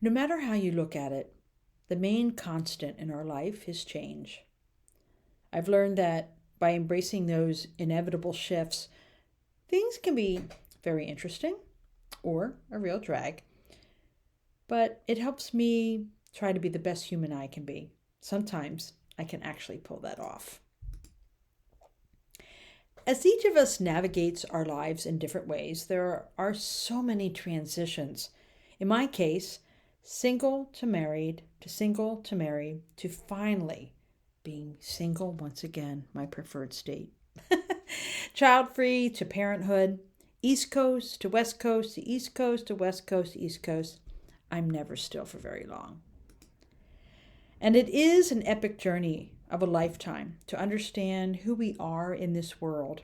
No matter how you look at it, the main constant in our life is change. I've learned that by embracing those inevitable shifts, things can be very interesting or a real drag, but it helps me try to be the best human I can be. Sometimes I can actually pull that off. As each of us navigates our lives in different ways, there are so many transitions. In my case, single to married, to single to married, to finally being single once again, my preferred state. Child free to parenthood, East Coast to West Coast to East Coast to West Coast to East Coast. I'm never still for very long. And it is an epic journey of a lifetime to understand who we are in this world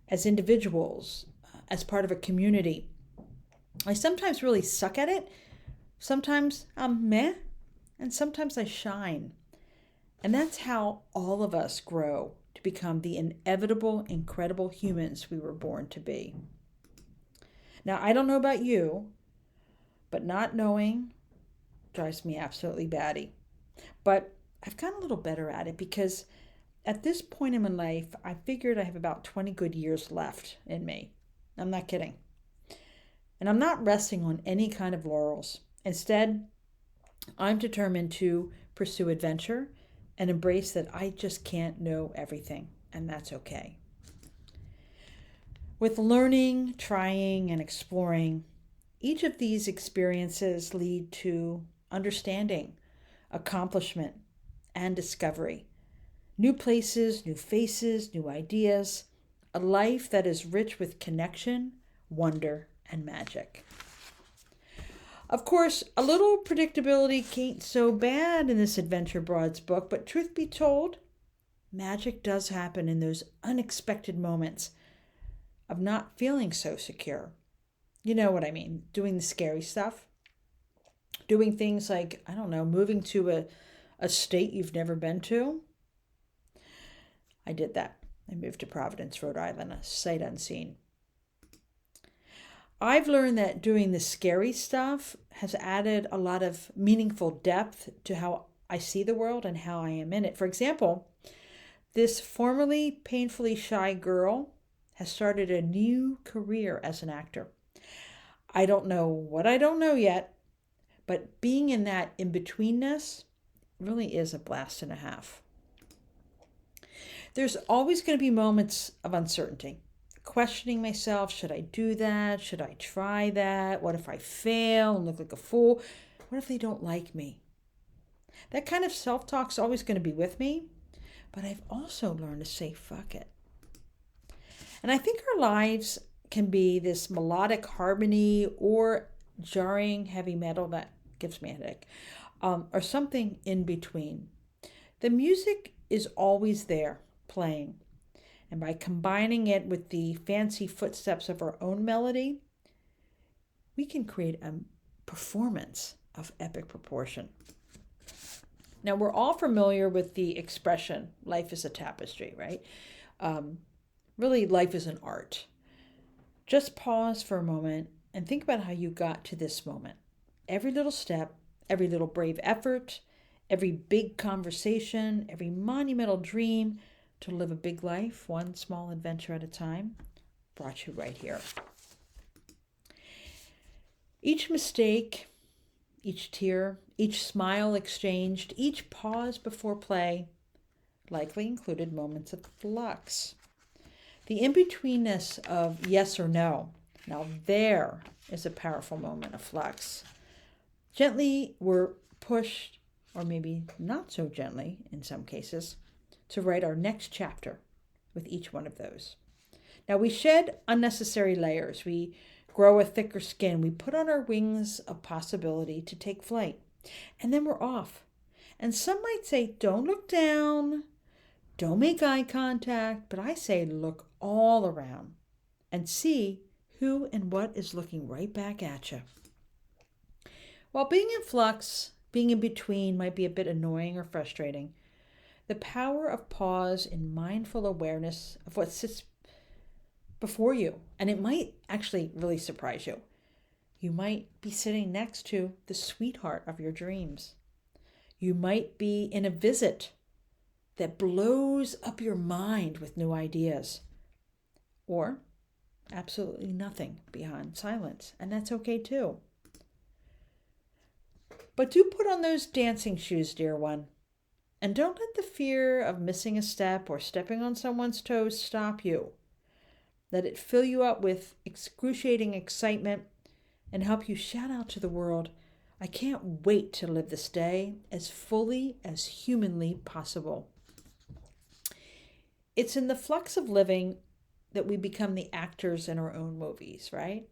as individuals, as part of a community. I sometimes really suck at it. Sometimes I'm meh, and sometimes I shine. And that's how all of us grow to become the inevitable, incredible humans we were born to be. Now, I don't know about you, but not knowing drives me absolutely batty. But I've gotten a little better at it because at this point in my life, I figured I have about 20 good years left in me. I'm not kidding. And I'm not resting on any kind of laurels. Instead, I'm determined to pursue adventure and embrace that I just can't know everything, and that's okay. With learning, trying, and exploring, each of these experiences lead to understanding, accomplishment, and discovery. New places, new faces, new ideas, a life that is rich with connection, wonder, and magic. Of course, a little predictability ain't so bad in this Adventure Broads book, but truth be told, magic does happen in those unexpected moments of not feeling so secure. You know what I mean, doing the scary stuff. Doing things like, I don't know, moving to a state you've never been to. I did that. I moved to Providence, Rhode Island, a sight unseen. I've learned that doing the scary stuff has added a lot of meaningful depth to how I see the world and how I am in it. For example, this formerly painfully shy girl has started a new career as an actor. I don't know what I don't know yet, but being in that in-betweenness really is a blast and a half. There's always going to be moments of uncertainty. Questioning myself, should I do that? Should I try that? What if I fail and look like a fool? What if they don't like me? That kind of self-talk's always going to be with me, but I've also learned to say fuck it. And I think our lives can be this melodic harmony or jarring heavy metal that gives me a headache, or something in between. The music is always there, playing. And by combining it with the fancy footsteps of our own melody, we can create a performance of epic proportion. Now, we're all familiar with the expression, life is a tapestry, right? Really, life is an art. Just pause for a moment and think about how you got to this moment. Every little step, every little brave effort, every big conversation, every monumental dream to live a big life, one small adventure at a time, brought you right here. Each mistake, each tear, each smile exchanged, each pause before play likely included moments of flux. The in-betweenness of yes or no. Now there is a powerful moment of flux. Gently we're pushed, or maybe not so gently in some cases, to write our next chapter with each one of those. Now we shed unnecessary layers. We grow a thicker skin. We put on our wings of possibility to take flight. And then we're off. And some might say, don't look down. Don't make eye contact. But I say, look all around and see who and what is looking right back at you. While being in flux, being in between might be a bit annoying or frustrating, the power of pause and mindful awareness of what sits before you, and it might actually really surprise you. You might be sitting next to the sweetheart of your dreams. You might be in a visit that blows up your mind with new ideas. Or absolutely nothing beyond silence, and that's okay too. But do put on those dancing shoes, dear one, and don't let the fear of missing a step or stepping on someone's toes stop you. Let it fill you up with excruciating excitement and help you shout out to the world, I can't wait to live this day as fully as humanly possible. It's in the flux of living that we become the actors in our own movies, right?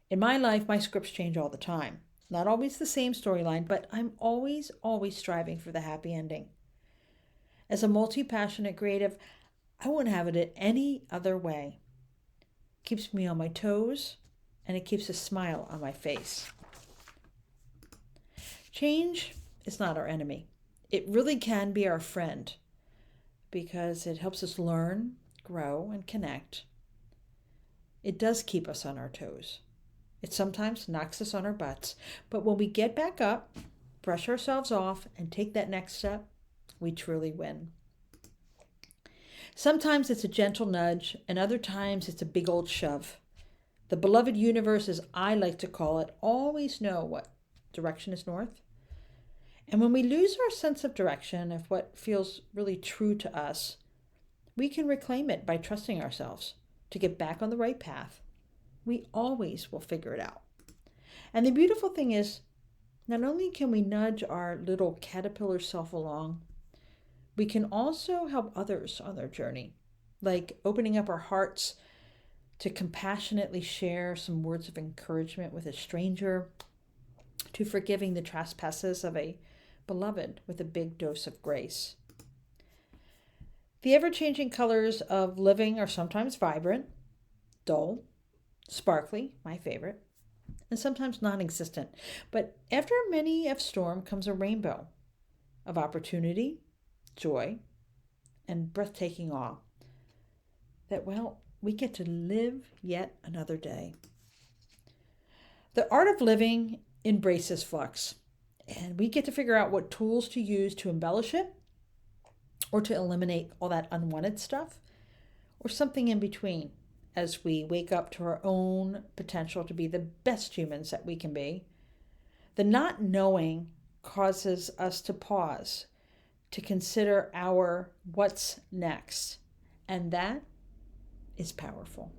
In my life, my scripts change all the time. Not always the same storyline, but I'm always striving for the happy ending. As a multi-passionate creative, I wouldn't have it any other way. It keeps me on my toes, and it keeps a smile on my face. Change is not our enemy. It really can be our friend because it helps us learn, grow, and connect. It does keep us on our toes. It sometimes knocks us on our butts, but when we get back up, brush ourselves off, and take that next step, we truly win. Sometimes it's a gentle nudge, and other times it's a big old shove. The beloved universe, as I like to call it, always know what direction is north. And when we lose our sense of direction, of what feels really true to us, we can reclaim it by trusting ourselves to get back on the right path. We always will figure it out. And the beautiful thing is, not only can we nudge our little caterpillar self along, we can also help others on their journey, like opening up our hearts to compassionately share some words of encouragement with a stranger, to forgiving the trespasses of a beloved with a big dose of grace. The ever-changing colors of living are sometimes vibrant, dull, sparkly, my favorite, and sometimes non-existent. But after many a storm comes a rainbow of opportunity, joy, and breathtaking awe that, well, we get to live yet another day. The art of living embraces flux, and we get to figure out what tools to use to embellish it or to eliminate all that unwanted stuff or something in between as we wake up to our own potential to be the best humans that we can be. The not knowing causes us to pause, to consider our what's next, and that is powerful.